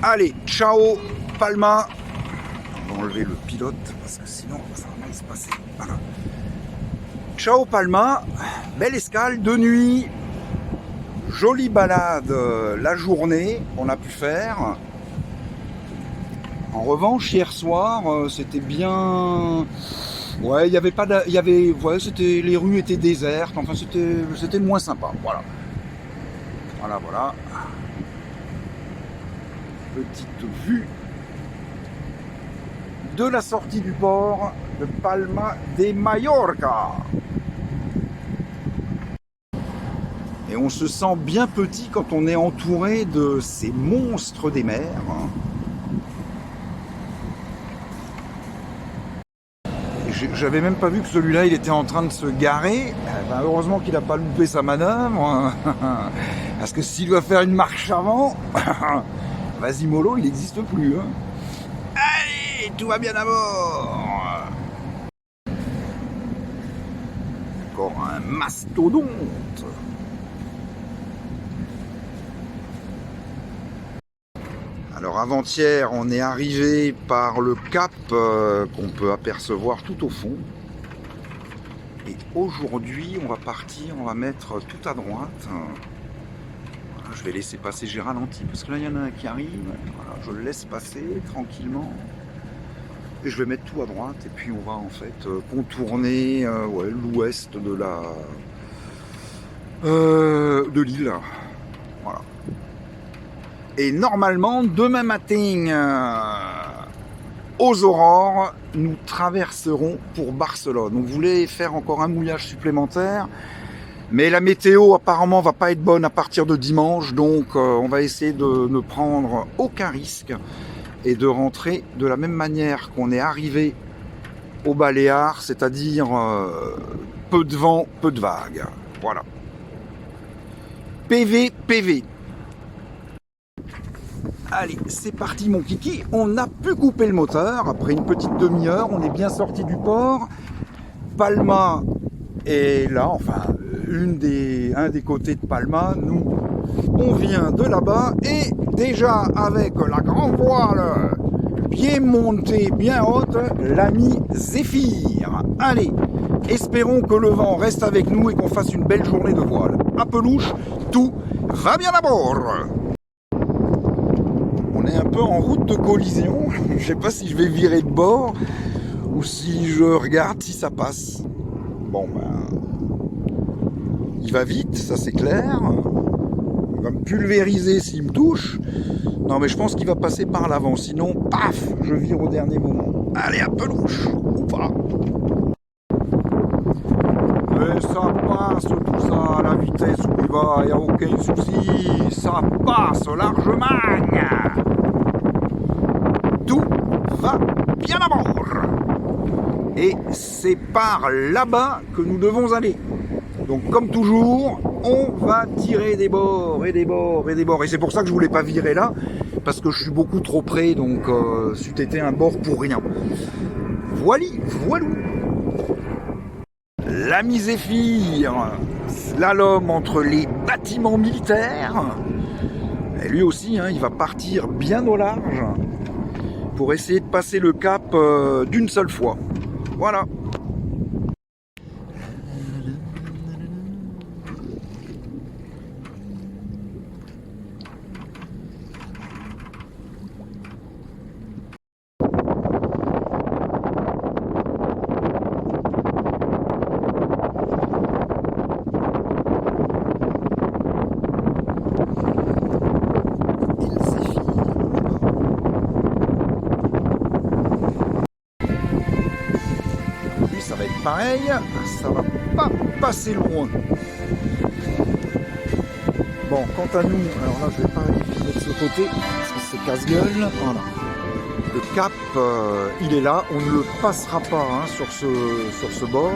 Allez, ciao Palma. On va enlever le pilote parce que sinon ça va mal se passer. Voilà. Ciao Palma, belle escale de nuit, jolie balade la journée qu'on a pu faire. En revanche, hier soir, c'était bien. Ouais, il y avait pas, il y avait, ouais, c'était, les rues étaient désertes. Enfin, c'était moins sympa. Voilà, voilà. Petite vue de la sortie du port de Palma de Mallorca. Et on se sent bien petit quand on est entouré de ces monstres des mers. J'avais même pas vu que celui-là il était en train de se garer. Ben, heureusement qu'il n'a pas loupé sa manœuvre. Parce que s'il doit faire une marche avant, vas-y mollo, il n'existe plus. Hein. Allez, tout va bien à bord. Encore un mastodonte. Alors avant-hier, on est arrivé par le cap qu'on peut apercevoir tout au fond. Et aujourd'hui, on va partir, on va mettre tout à droite. Voilà, je vais laisser passer, j'ai ralenti parce que là, il y en a un qui arrive. Voilà, je le laisse passer tranquillement. Et je vais mettre tout à droite et puis on va en fait contourner ouais, l'ouest de l'île. Voilà. Et normalement, demain matin, aux aurores, nous traverserons pour Barcelone. On voulait faire encore un mouillage supplémentaire, mais la météo apparemment va pas être bonne à partir de dimanche, donc on va essayer de ne prendre aucun risque et de rentrer de la même manière qu'on est arrivé aux Baléares, c'est-à-dire peu de vent, peu de vagues. Voilà. PV. Allez, c'est parti mon kiki, on a pu couper le moteur, après une petite demi-heure, on est bien sorti du port. Palma est là, enfin, un des côtés de Palma, nous, on vient de là-bas, et déjà avec la grande voile bien montée, bien haute, l'ami Zéphyr. Allez, espérons que le vent reste avec nous et qu'on fasse une belle journée de voile. À pelouche, tout va bien à bord. On est un peu en route de collision. Je sais pas si je vais virer de bord ou si je regarde si ça passe. Bon ben, il va vite, ça c'est clair. Il va me pulvériser s'il me touche. Non mais je pense qu'il va passer par l'avant. Sinon, paf, je vire au dernier moment. Allez, à pelouche ou pas. Mais ça passe tout ça à la vitesse où il va, il n'y a aucun souci. Ça passe largement. Tout va bien à bord. Et c'est par là-bas que nous devons aller. Donc comme toujours, on va tirer des bords et des bords et des bords. Et c'est pour ça que je voulais pas virer là, parce que je suis beaucoup trop près, donc c'eût été un bord pour rien. Voilou. L'ami Zéphyr, slalom entre les bâtiments militaires. Et lui aussi, hein, il va partir bien au large pour essayer de passer le cap d'une seule fois. Voilà. Ça va être pareil, ça va pas passer loin. Bon, quant à nous, alors là je vais pas mettre de ce côté parce que c'est casse-gueule. Voilà. Le cap, il est là, on ne le passera pas hein, sur ce bord.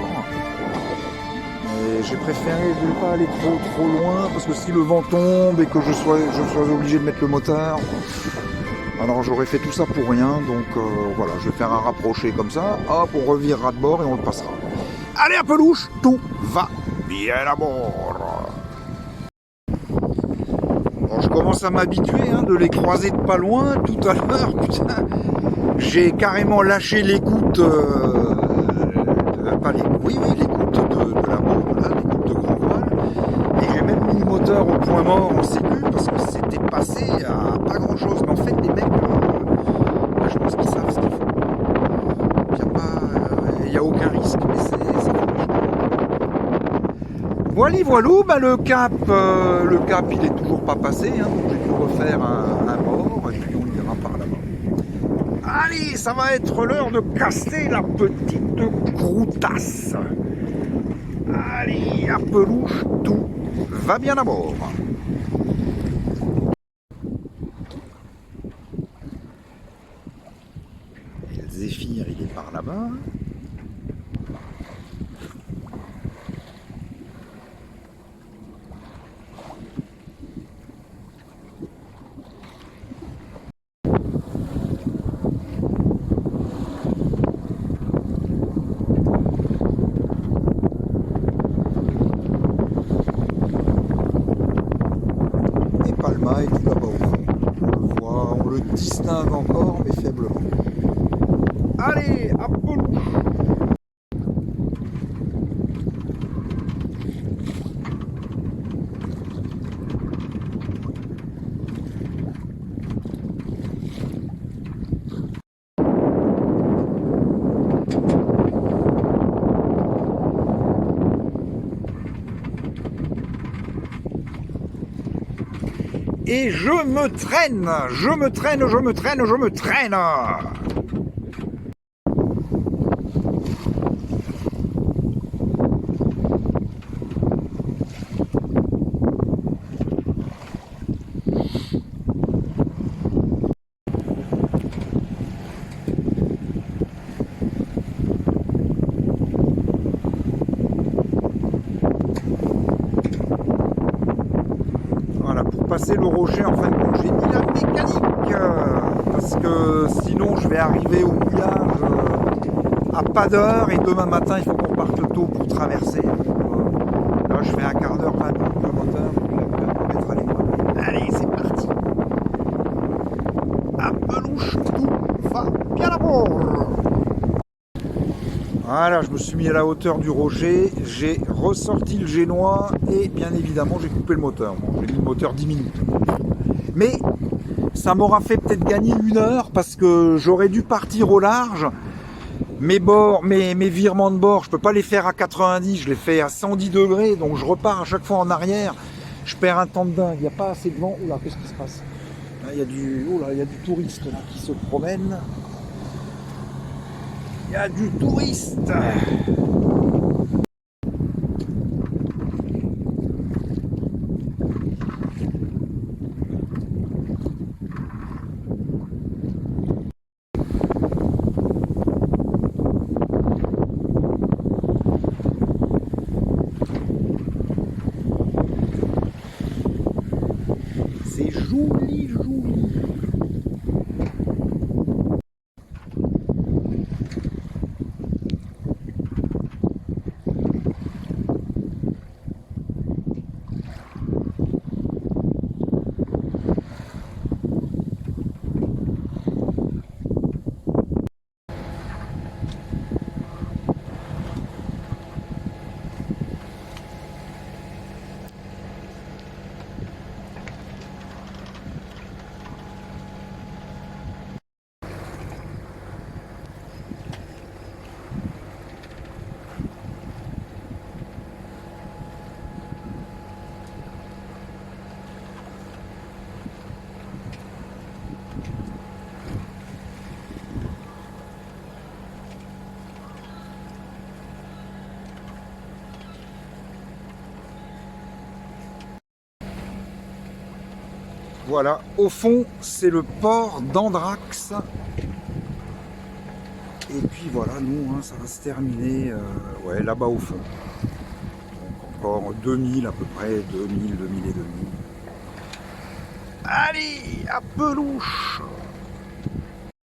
Et j'ai préféré ne pas aller trop loin parce que si le vent tombe et que je sois obligé de mettre le moteur, alors j'aurais fait tout ça pour rien, donc voilà, je vais faire un rapproché comme ça, hop, on revirera de bord et on le passera. Allez à pelouche, tout va bien à bord. Bon, je commence à m'habituer de les croiser de pas loin tout à l'heure. Putain, j'ai carrément lâché l'écoute, pas les, oui, l'écoute de la bande, là, l'écoute de grand voile. Et j'ai même mis le moteur au point mort en sécu parce que c'était passé à pas grand chose. Mais en fait, les mecs, je pense qu'ils savent ce qu'ils font. Il n'y a aucun risque, mais ça fait voilou, bah le cap il est toujours pas passé, donc j'ai dû refaire un bord et puis on ira par là-bas. Allez, ça va être l'heure de casser la petite croutasse. Allez, à pelouche, tout va bien à bord. Et le Zéphyr, il est par là-bas. Palma est tout là-bas au fond. On le voit, on le distingue encore, mais faiblement. Allez, à pelouche. Et je me traîne. Voilà, pour passer le rocher, en fin de compte, j'ai mis la mécanique parce que sinon je vais arriver au mouillage à pas d'heure et demain matin il faut qu'on parte tôt pour traverser. Donc, là je fais un quart d'heure, 20 minutes de moteur, puis après on va mettre à l'épreuve. Allez, c'est parti. À pelouche, tout va bien à bord. Voilà, je me suis mis à la hauteur du rocher, j'ai ressorti le génois et bien évidemment j'ai coupé le moteur. Bon, j'ai mis le moteur 10 minutes. Mais ça m'aura fait peut-être gagner 1 heure parce que j'aurais dû partir au large. Mes bords, mes virements de bord, je peux pas les faire à 90, je les fais à 110 degrés, donc je repars à chaque fois en arrière. Je perds un temps de dingue, il n'y a pas assez de vent. Oula, qu'est-ce qui se passe? Là, il y a du touriste là, qui se promène. Il y a du touriste. C'est joli, joli. Voilà, au fond, c'est le port d'Andrax. Et puis voilà, nous, ça va se terminer ouais, là-bas au fond. Donc encore 2000 à peu près, 2000 et demi. Allez, à pelouche!